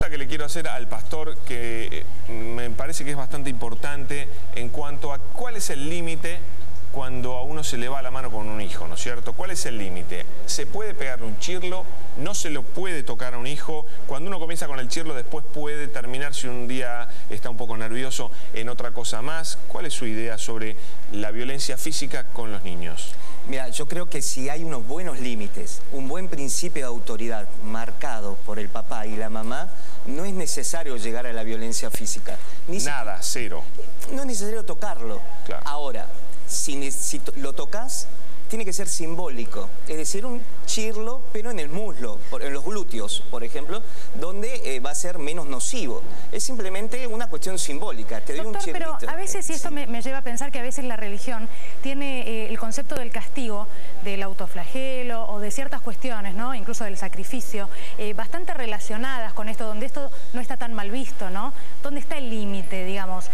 pregunta que le quiero hacer al pastor, que me parece que es bastante importante en cuanto a cuál es el límite cuando a uno se le va la mano con un hijo, ¿no es cierto? ¿Cuál es el límite? ¿Se puede pegarle un chirlo? ¿No se lo puede tocar a un hijo? Cuando uno comienza con el chirlo, después puede terminar, si un día está un poco nervioso, en otra cosa más. ¿Cuál es su idea sobre la violencia física con los niños? Mira, yo creo que si hay unos buenos límites, un buen principio de autoridad marcado por el papá y la mamá, no es necesario llegar a la violencia física. Nada, cero. No es necesario tocarlo. Claro. Ahora, si lo tocas, tiene que ser simbólico, es decir, un chirlo, pero en el muslo, en los glúteos, por ejemplo, donde va a ser menos nocivo. Es simplemente una cuestión simbólica. Te doy un chirlito. Pero a veces, y esto me lleva a pensar que a veces la religión tiene el concepto del castigo, del autoflagelo o de ciertas cuestiones, ¿no? Incluso del sacrificio, bastante relacionadas con esto, donde esto no está tan mal visto, ¿no? ¿Dónde está el límite, digamos?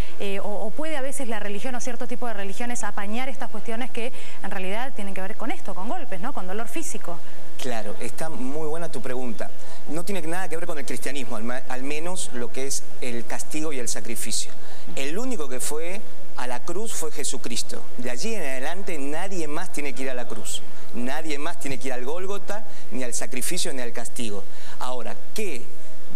O puede a veces la religión o cierto tipo de religiones apañar estas cuestiones que en realidad tienen que ver con esto, con golpes, ¿no? Con dolor físico. Claro, está muy buena tu pregunta. No tiene nada que ver con el cristianismo, al menos lo que es el castigo y el sacrificio. El único que fue a la cruz fue Jesucristo. De allí en adelante nadie más tiene que ir a la cruz. Nadie más tiene que ir al Gólgota, ni al sacrificio, ni al castigo. Ahora, ¿qué?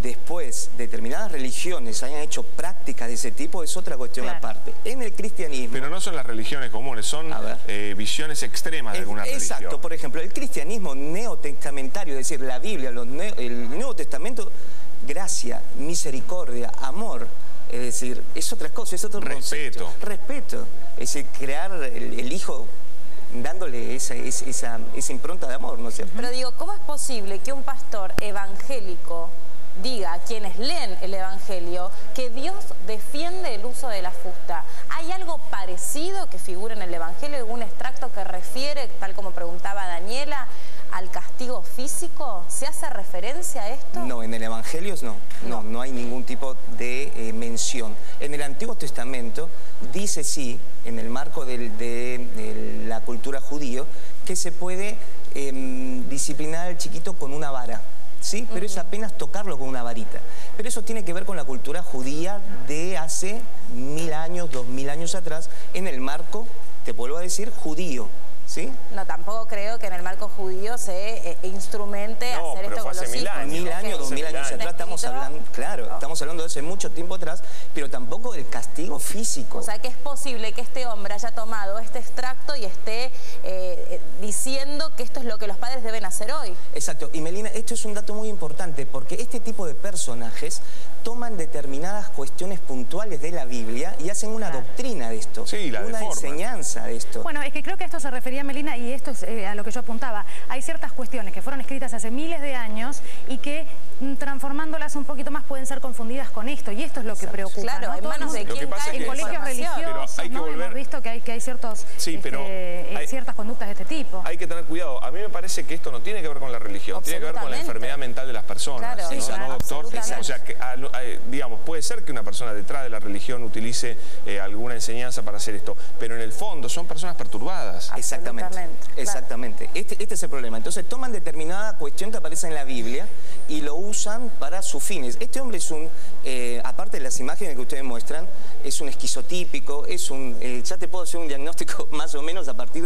Después determinadas religiones hayan hecho prácticas de ese tipo es otra cuestión aparte. En el cristianismo... Pero no son las religiones comunes, son visiones extremas de alguna religión. Exacto, por ejemplo, el cristianismo neotestamentario, es decir, la Biblia, el Nuevo Testamento, gracia, misericordia, amor, es decir, es otra cosa, es otro concepto. Respeto, es decir, crear el hijo dándole esa impronta de amor, ¿no es cierto? Pero digo, ¿cómo es posible que un pastor evangélico diga a quienes leen el Evangelio que Dios defiende el uso de la fusta? ¿Hay algo parecido que figura en el Evangelio, algún extracto que refiere, tal como preguntaba Daniela, al castigo físico? ¿Se hace referencia a esto? No, en el Evangelio no hay ningún tipo de mención. En el Antiguo Testamento dice sí, en el marco de la cultura judío, que se puede disciplinar al chiquito con una vara. ¿Sí? Pero es apenas tocarlo con una varita. Pero eso tiene que ver con la cultura judía de hace 1000 años, 2000 años atrás, en el marco, te vuelvo a decir, judío. ¿Sí? No, tampoco creo que en el marco judío se instrumente hacer esto con los hijos. 1000 años, 2000 años atrás estamos hablando, estamos hablando de hace mucho tiempo atrás, pero tampoco del castigo físico. O sea, que es posible que este hombre haya tomado este extracto y esté diciendo que esto es lo que los padres deben hacer hoy. Exacto, y Melina, esto es un dato muy importante, porque este tipo de personajes toman determinadas cuestiones puntuales de la Biblia y hacen una doctrina de esto, una enseñanza de esto. Bueno, es que creo que esto se refería, Melina, y esto es a lo que yo apuntaba. Hay ciertas cuestiones que fueron escritas hace miles de años y que transformándolas un poquito más pueden ser confundidas con esto, y esto es lo que preocupa. Claro, en manos de quien cae en colegios religiosos, hemos visto que hay ciertas conductas de este tipo. Hay que tener cuidado. A mí me parece que esto no tiene que ver con la religión, tiene que ver con la enfermedad mental de las personas. Claro, ¿no, doctor? O sea, que, digamos, puede ser que una persona detrás de la religión utilice alguna enseñanza para hacer esto, pero en el fondo son personas perturbadas. Exactamente. Este es el problema. Entonces toman determinada cuestión que aparece en la Biblia y lo usan para sus fines. Este hombre es un, aparte de las imágenes que ustedes muestran, es un esquizotípico, es un, ya te puedo hacer un diagnóstico más o menos a partir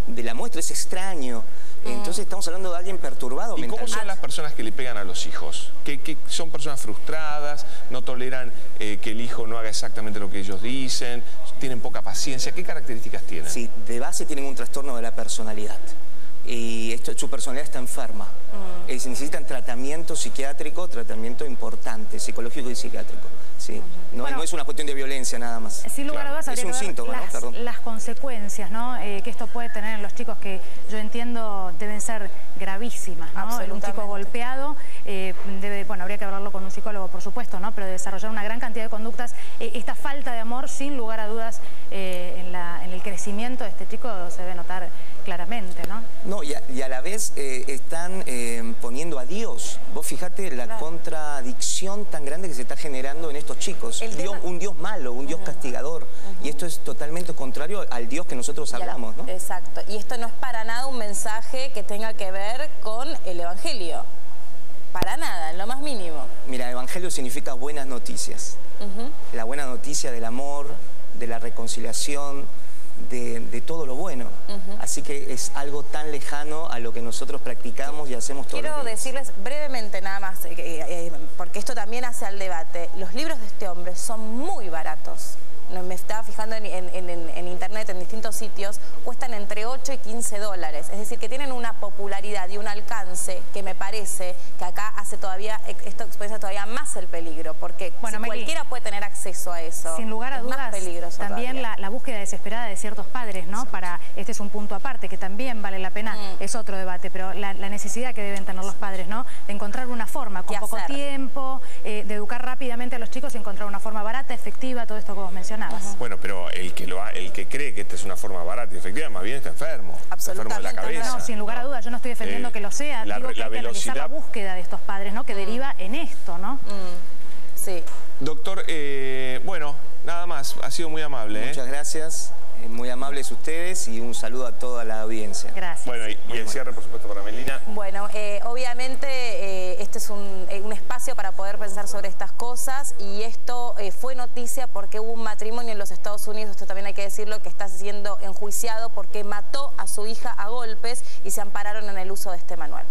de la muestra, es extraño. Entonces estamos hablando de alguien perturbado mentalmente. ¿Y cómo son las personas que le pegan a los hijos? ¿Que son personas frustradas, no toleran que el hijo no haga exactamente lo que ellos dicen, tienen poca paciencia? ¿Qué características tienen? Sí, de base tienen un trastorno de la personalidad. Y su personalidad está enferma. Necesitan tratamiento psiquiátrico, tratamiento importante, psicológico y psiquiátrico. Sí. No es una cuestión de violencia nada más. Sin lugar a dudas, es un síntoma, las consecuencias, ¿no? Que esto puede tener en los chicos, que yo entiendo deben ser gravísimas, ¿no? Un chico golpeado habría que hablarlo con un psicólogo, por supuesto, ¿no? Pero desarrollar una gran cantidad de conductas, esta falta de amor, sin lugar a dudas, en el crecimiento de este chico se debe notar claramente, ¿no? No, y a la vez están poniendo a Dios. Vos fijate la contradicción tan grande que se está generando en estos chicos. Un Dios malo, un Dios castigador. Y esto es totalmente contrario al Dios que nosotros hablamos, ¿no? Exacto. Y esto no es para nada un mensaje que tenga que ver con el Evangelio. para nada, en lo más mínimo. Mira, evangelio significa buenas noticias. La buena noticia del amor, de la reconciliación, de todo lo bueno. Así que es algo tan lejano a lo que nosotros practicamos y hacemos todos los días. Quiero decirles brevemente nada más, porque esto también hace al debate. Los libros de este hombre son muy baratos. Me estaba fijando en internet, en distintos sitios, cuestan entre 8 y 15 dólares. Es decir, que tienen una popularidad y un alcance que me parece que acá hace todavía, esto expresa todavía más el peligro, porque bueno, si cualquiera puede tener acceso a eso, sin lugar a dudas, más peligroso también la búsqueda desesperada de ciertos padres, ¿no? Este es un punto aparte, que también vale la pena, es otro debate, pero la necesidad que deben tener los padres, ¿no? De encontrar una forma, con poco tiempo, de educar rápidamente a los chicos y encontrar una forma barata, efectiva, todo esto que vos mencionabas. Bueno, pero el que cree que esta es una forma barata y efectiva, más bien está enfermo. Está enfermo de la cabeza. No, sin lugar a dudas, yo no estoy defendiendo que lo sea. Digo que hay que analizar la búsqueda de estos padres, ¿no? Que deriva en esto, ¿no? Sí. Doctor, bueno, nada más. Ha sido muy amable. Muchas gracias. Muy amables ustedes y un saludo a toda la audiencia. Gracias. Bueno, y el cierre, por supuesto, para Melina. Bueno, obviamente este es un espacio para poder pensar sobre estas cosas y esto fue noticia porque hubo un matrimonio en los Estados Unidos, esto también hay que decirlo, que está siendo enjuiciado porque mató a su hija a golpes y se ampararon en el uso de este manual.